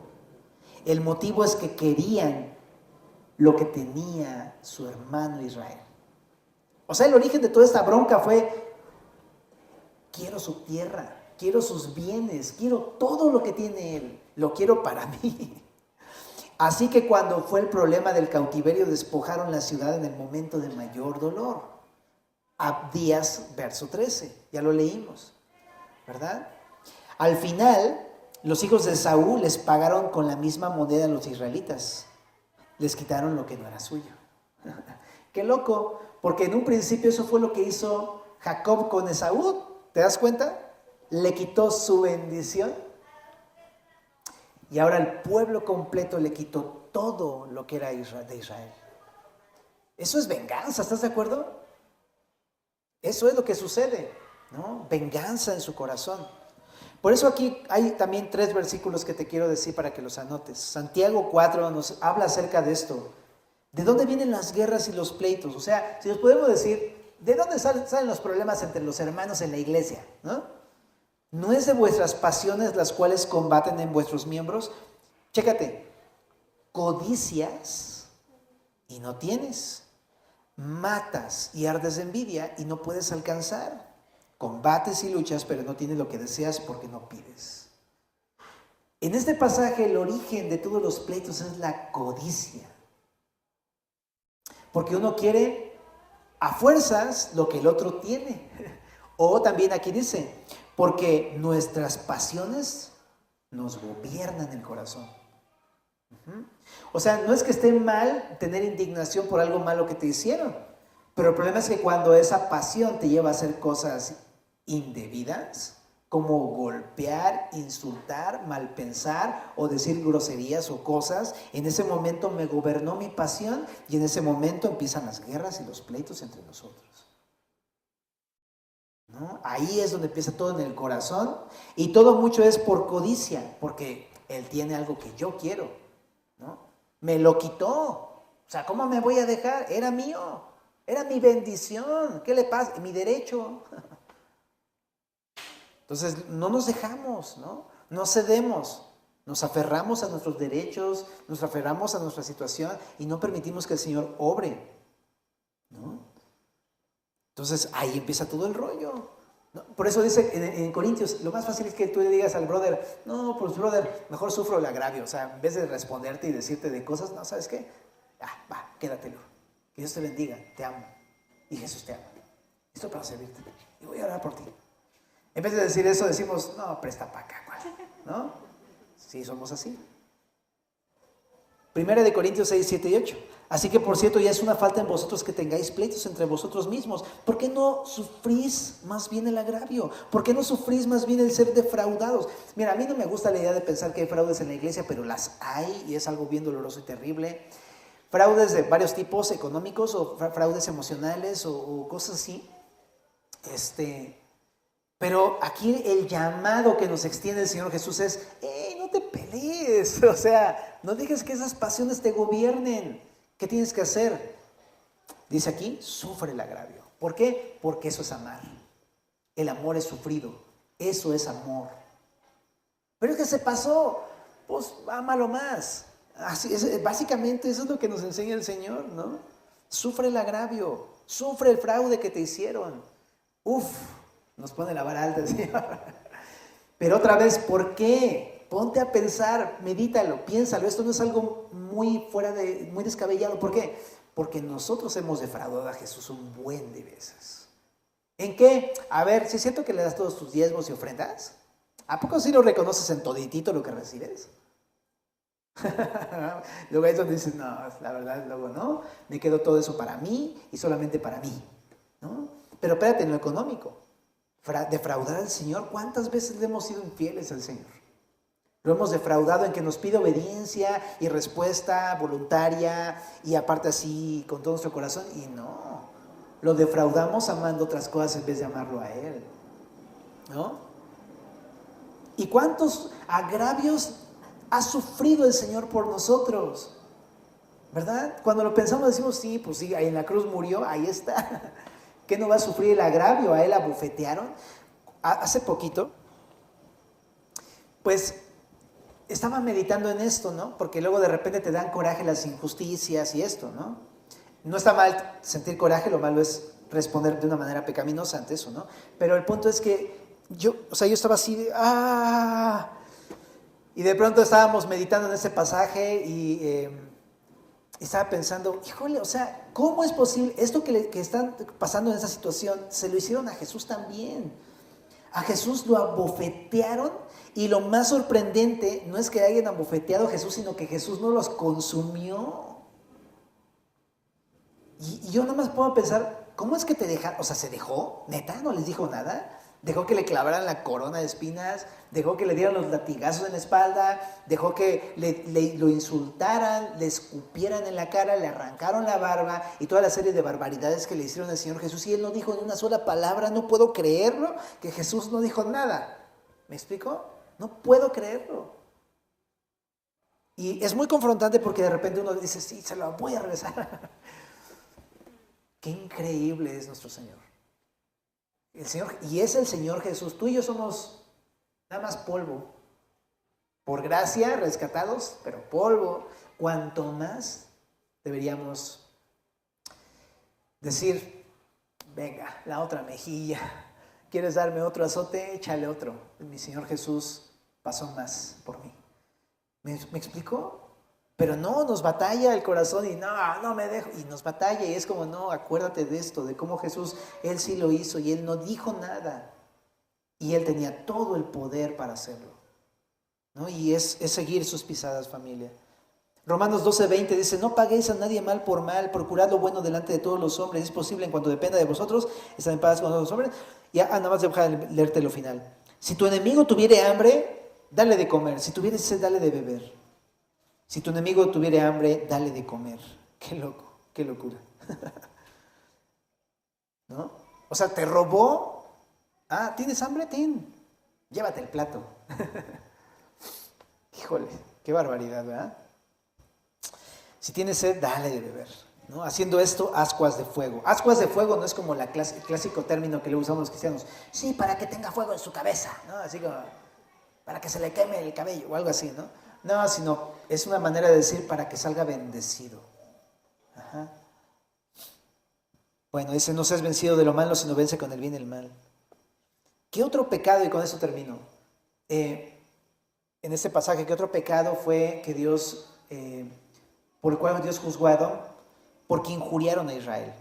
El motivo es que querían lo que tenía su hermano Israel. O sea, el origen de toda esta bronca fue, quiero su tierra, quiero sus bienes, quiero todo lo que tiene él, lo quiero para mí. Así que cuando fue el problema del cautiverio, despojaron la ciudad en el momento de mayor dolor. Abdías, verso 13, ya lo leímos, ¿verdad? Al final, los hijos de Saúl les pagaron con la misma moneda a los israelitas. Les quitaron lo que no era suyo. Qué loco, porque en un principio eso fue lo que hizo Jacob con Esaú. ¿Te das cuenta? Le quitó su bendición. Y ahora el pueblo completo le quitó todo lo que era de Israel. Eso es venganza, ¿estás de acuerdo? Eso es lo que sucede, ¿no? Venganza en su corazón. Por eso aquí hay también 3 versículos que te quiero decir para que los anotes. Santiago 4 nos habla acerca de esto. ¿De dónde vienen las guerras y los pleitos? O sea, si nos podemos decir, ¿de dónde salen los problemas entre los hermanos en la iglesia? ¿No es de vuestras pasiones las cuales combaten en vuestros miembros? Chécate, codicias y no tienes, matas y ardes de envidia y no puedes alcanzar, combates y luchas pero no tienes lo que deseas porque no pides. En este pasaje el origen de todos los pleitos es la codicia, porque uno quiere a fuerzas lo que el otro tiene. O también aquí dice, porque nuestras pasiones nos gobiernan el corazón. O sea, no es que esté mal tener indignación por algo malo que te hicieron, pero el problema es que cuando esa pasión te lleva a hacer cosas indebidas, como golpear, insultar, malpensar o decir groserías o cosas, en ese momento me gobernó mi pasión y en ese momento empiezan las guerras y los pleitos entre nosotros. ¿No? Ahí es donde empieza todo en el corazón y todo mucho es por codicia, porque él tiene algo que yo quiero, ¿no? Me lo quitó, o sea, ¿cómo me voy a dejar? Era mío, era mi bendición, ¿qué le pasa? Mi derecho. Entonces no nos dejamos, no cedemos, nos aferramos a nuestros derechos, nos aferramos a nuestra situación y no permitimos que el Señor obre, ¿no? Entonces ahí empieza todo el rollo, ¿no? Por eso dice en Corintios, lo más fácil es que tú le digas al brother, no, pues brother, mejor sufro el agravio, o sea, en vez de responderte y decirte de cosas, no, ¿sabes qué? Va, quédatelo, que Dios te bendiga, te amo, y Jesús te ama, esto para servirte, y voy a orar por ti. En vez de decir eso, decimos, no, presta para acá, ¿no? Sí, somos así. 1 Corintios 6, 7 y 8. Así que, por cierto, ya es una falta en vosotros que tengáis pleitos entre vosotros mismos. ¿Por qué no sufrís más bien el agravio? ¿Por qué no sufrís más bien el ser defraudados? Mira, a mí no me gusta la idea de pensar que hay fraudes en la iglesia, pero las hay y es algo bien doloroso y terrible. Fraudes de varios tipos, económicos o fraudes emocionales o cosas así. Pero aquí el llamado que nos extiende el Señor Jesús es, no te pelees, o sea, no dejes que esas pasiones te gobiernen. ¿Qué tienes que hacer? Dice aquí, sufre el agravio. ¿Por qué? Porque eso es amar. El amor es sufrido, eso es amor. Pero es que se pasó, pues ámalo más. Así es, básicamente eso es lo que nos enseña el Señor, ¿no? Sufre el agravio, sufre el fraude que te hicieron. Nos pone la vara alta el Señor. Pero otra vez, ¿por qué? Ponte a pensar, medítalo, piénsalo. Esto no es algo muy muy descabellado. ¿Por qué? Porque nosotros hemos defraudado a Jesús un buen de veces. ¿En qué? A ver, si es cierto que le das todos tus diezmos y ofrendas, ¿a poco sí lo reconoces en toditito lo que recibes? Luego es donde dices, no, la verdad, luego no, me quedo todo eso para mí y solamente para mí, ¿no? Pero espérate, en lo económico, defraudar al Señor, ¿cuántas veces le hemos sido infieles al Señor? Lo hemos defraudado en que nos pide obediencia y respuesta voluntaria y aparte así con todo nuestro corazón, y no, lo defraudamos amando otras cosas en vez de amarlo a Él, ¿no? ¿Y cuántos agravios ha sufrido el Señor por nosotros? ¿Verdad? Cuando lo pensamos decimos, sí, pues sí, ahí en la cruz murió, ahí está. ¿Qué no va a sufrir el agravio? A Él abofetearon. Hace poquito, pues estaba meditando en esto, ¿no? Porque luego de repente te dan coraje las injusticias y esto, ¿no? No está mal sentir coraje, lo malo es responder de una manera pecaminosa ante eso, ¿no? Pero el punto es que yo estaba así de, y de pronto estábamos meditando en ese pasaje y estaba pensando, híjole, o sea, ¿cómo es posible? Esto que están pasando en esa situación, se lo hicieron a Jesús también. A Jesús lo abofetearon y lo más sorprendente no es que hayan abofeteado a Jesús, sino que Jesús no los consumió. Y yo nada más puedo pensar, ¿cómo es que te dejaron? O sea, ¿se dejó? ¿Neta? ¿No les dijo nada? Dejó que le clavaran la corona de espinas, dejó que le dieran los latigazos en la espalda, dejó que lo insultaran, le escupieran en la cara, le arrancaron la barba y toda la serie de barbaridades que le hicieron al Señor Jesús, y Él no dijo ni una sola palabra. No puedo creerlo, que Jesús no dijo nada. ¿Me explico? No puedo creerlo. Y es muy confrontante porque de repente uno dice, sí, se lo voy a regresar. Qué increíble es nuestro Señor. El Señor, y es el Señor Jesús. Tú y yo somos nada más polvo. Por gracia, rescatados, pero polvo. Cuanto más deberíamos decir, venga, la otra mejilla. ¿Quieres darme otro azote? Échale otro. Mi Señor Jesús pasó más por mí. ¿Me explicó? Pero no, nos batalla el corazón y no me dejo. Y nos batalla y es como, no, acuérdate de esto, de cómo Jesús, Él sí lo hizo y Él no dijo nada. Y Él tenía todo el poder para hacerlo, ¿no? Y es seguir sus pisadas, familia. Romanos 12:20 dice, no paguéis a nadie mal por mal, procurad lo bueno delante de todos los hombres. Es posible en cuanto dependa de vosotros, estar en paz con todos los hombres. Y nada más deja de leerte lo final. Si tu enemigo tuviere hambre, dale de comer. Si tuviere sed, dale de beber. Si tu enemigo tuviere hambre, dale de comer. Qué loco, qué locura. ¿No? O sea, te robó. ¿Tienes hambre? Llévate el plato. Híjole, qué barbaridad, ¿verdad? Si tienes sed, dale de beber, ¿no? Haciendo esto, ascuas de fuego. Ascuas de fuego no es como el clásico término que le usamos los cristianos. Sí, para que tenga fuego en su cabeza, ¿no? Así como, para que se le queme el cabello o algo así, ¿no? No, sino es una manera de decir para que salga bendecido. Ajá. Bueno, dice, no seas vencido de lo malo, sino vence con el bien el mal. ¿Qué otro pecado, y con eso termino, en este pasaje, qué otro pecado fue que Dios, por el cual Dios juzgó a Edom? Porque injuriaron a Israel.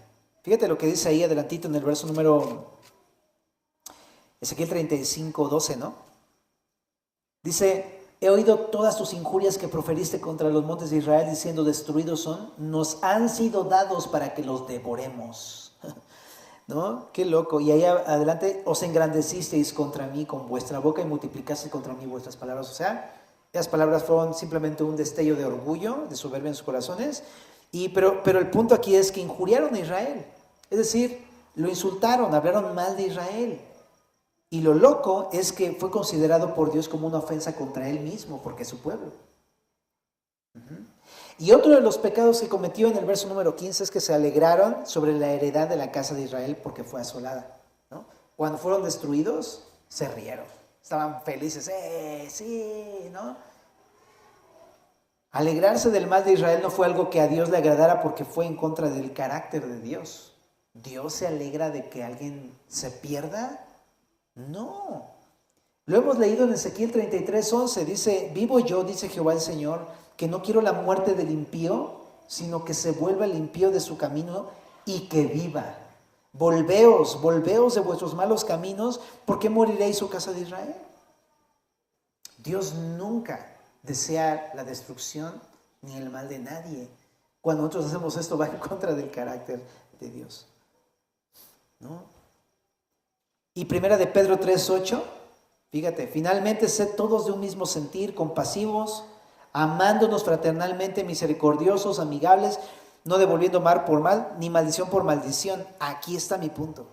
Fíjate lo que dice ahí adelantito en el verso número Ezequiel 35:12, ¿no? Dice, he oído todas tus injurias que proferiste contra los montes de Israel, diciendo, destruidos son, nos han sido dados para que los devoremos. ¿No? Qué loco. Y ahí adelante, os engrandecisteis contra mí con vuestra boca y multiplicasteis contra mí vuestras palabras. O sea, esas palabras fueron simplemente un destello de orgullo, de soberbia en sus corazones. Pero el punto aquí es que injuriaron a Israel. Es decir, lo insultaron, hablaron mal de Israel. Y lo loco es que fue considerado por Dios como una ofensa contra Él mismo, porque es su pueblo. Y otro de los pecados que cometió en el verso número 15 es que se alegraron sobre la heredad de la casa de Israel porque fue asolada, ¿no? Cuando fueron destruidos, se rieron. Estaban felices, sí, ¿no? Alegrarse del mal de Israel no fue algo que a Dios le agradara porque fue en contra del carácter de Dios. ¿Dios se alegra de que alguien se pierda? No. Lo hemos leído en Ezequiel 33:11. Dice, vivo yo, dice Jehová el Señor, que no quiero la muerte del impío, sino que se vuelva el impío de su camino y que viva. Volveos de vuestros malos caminos, ¿por qué moriréis, oh casa de Israel? Dios nunca desea la destrucción ni el mal de nadie. Cuando nosotros hacemos esto va en contra del carácter de Dios, ¿no? Y primera de Pedro 3:8, fíjate, finalmente sed todos de un mismo sentir, compasivos, amándonos fraternalmente, misericordiosos, amigables, no devolviendo mal por mal, ni maldición por maldición. Aquí está mi punto.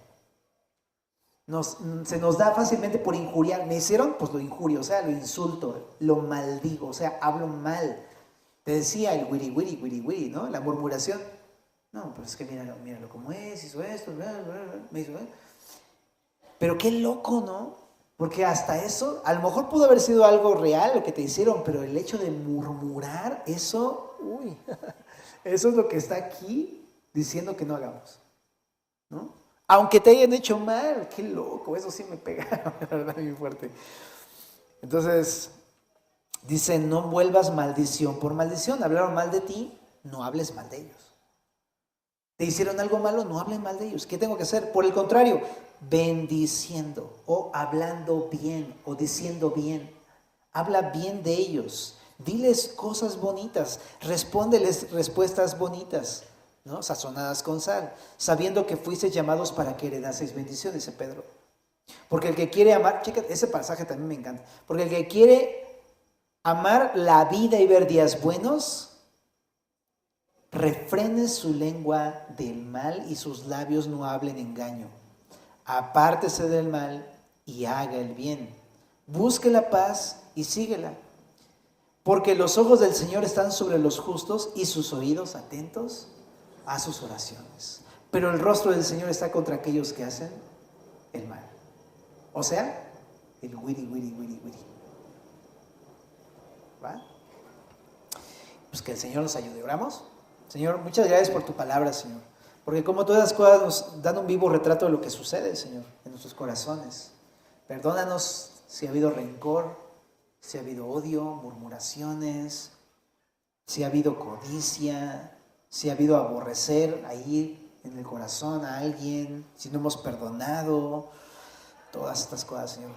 Se nos da fácilmente por injuriar. ¿Me hicieron? Pues lo injurio, o sea, lo insulto, lo maldigo, o sea, hablo mal. Te decía el wiri wiri wiri wiri, ¿no? La murmuración. No, pues es que míralo como es, hizo esto, me hizo. Pero qué loco, ¿no? Porque hasta eso, a lo mejor pudo haber sido algo real lo que te hicieron, pero el hecho de murmurar, eso, eso es lo que está aquí diciendo que no hagamos, ¿no? Aunque te hayan hecho mal, qué loco, eso sí me pega, la verdad, muy fuerte. Entonces, dice, no vuelvas maldición por maldición. Hablaron mal de ti, no hables mal de ellos. Te hicieron algo malo, no hablen mal de ellos. ¿Qué tengo que hacer? Por el contrario, bendiciendo o hablando bien o diciendo bien. Habla bien de ellos. Diles cosas bonitas. Respóndeles respuestas bonitas, ¿no? Sazonadas con sal, sabiendo que fuisteis llamados para que heredaseis bendición, dice Pedro. Porque el que quiere amar, checa, ese pasaje también me encanta. Porque el que quiere amar la vida y ver días buenos, refrene su lengua del mal y sus labios no hablen engaño. Apártese del mal y haga el bien. Busque la paz y síguela. Porque los ojos del Señor están sobre los justos y sus oídos atentos a sus oraciones. Pero el rostro del Señor está contra aquellos que hacen el mal. O sea, el wiri wiri wiri wiri. ¿Va? Pues que el Señor nos ayude. ¿Oramos? Señor, muchas gracias por tu palabra, Señor. Porque como todas las cosas nos dan un vivo retrato de lo que sucede, Señor, en nuestros corazones. Perdónanos si ha habido rencor, si ha habido odio, murmuraciones, si ha habido codicia, si ha habido aborrecer ahí en el corazón a alguien, si no hemos perdonado, todas estas cosas, Señor.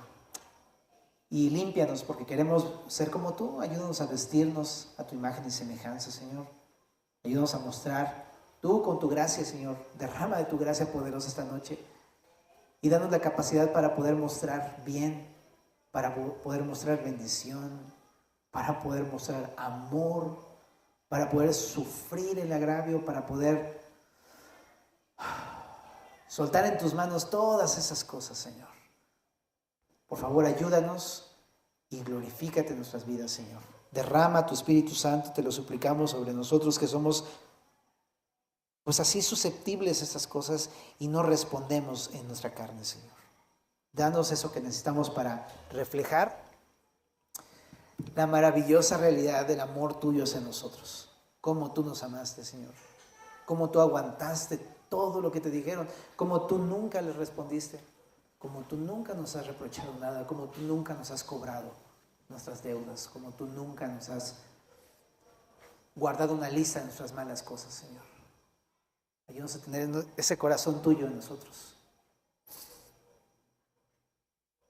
Y límpianos porque queremos ser como tú. Ayúdanos a vestirnos a tu imagen y semejanza, Señor. Ayúdanos a mostrar tú con tu gracia, Señor. Derrama de tu gracia poderosa esta noche y danos la capacidad para poder mostrar bien, para poder mostrar bendición, para poder mostrar amor, para poder sufrir el agravio, para poder soltar en tus manos todas esas cosas, Señor. Por favor, ayúdanos y glorifícate en nuestras vidas, Señor. Derrama tu Espíritu Santo, te lo suplicamos sobre nosotros que somos pues así susceptibles a estas cosas y no respondemos en nuestra carne, Señor. Danos eso que necesitamos para reflejar la maravillosa realidad del amor tuyo hacia nosotros. Cómo tú nos amaste, Señor. Cómo tú aguantaste todo lo que te dijeron. Cómo tú nunca les respondiste. Cómo tú nunca nos has reprochado nada. Cómo tú nunca nos has cobrado nuestras deudas. Cómo tú nunca nos has guardado una lista de nuestras malas cosas, Señor. Ayúdanos a tener ese corazón tuyo en nosotros.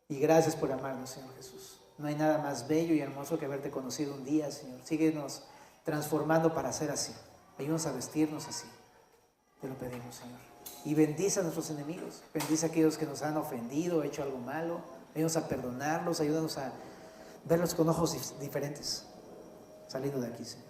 Y gracias por amarnos, Señor Jesús. No hay nada más bello y hermoso que haberte conocido un día, Señor. Síguenos transformando para ser así. Ayúdanos a vestirnos así. Te lo pedimos, Señor. Y bendice a nuestros enemigos. Bendice a aquellos que nos han ofendido, hecho algo malo. Ayúdanos a perdonarlos. Ayúdanos a verlos con ojos diferentes. Saliendo de aquí, Señor.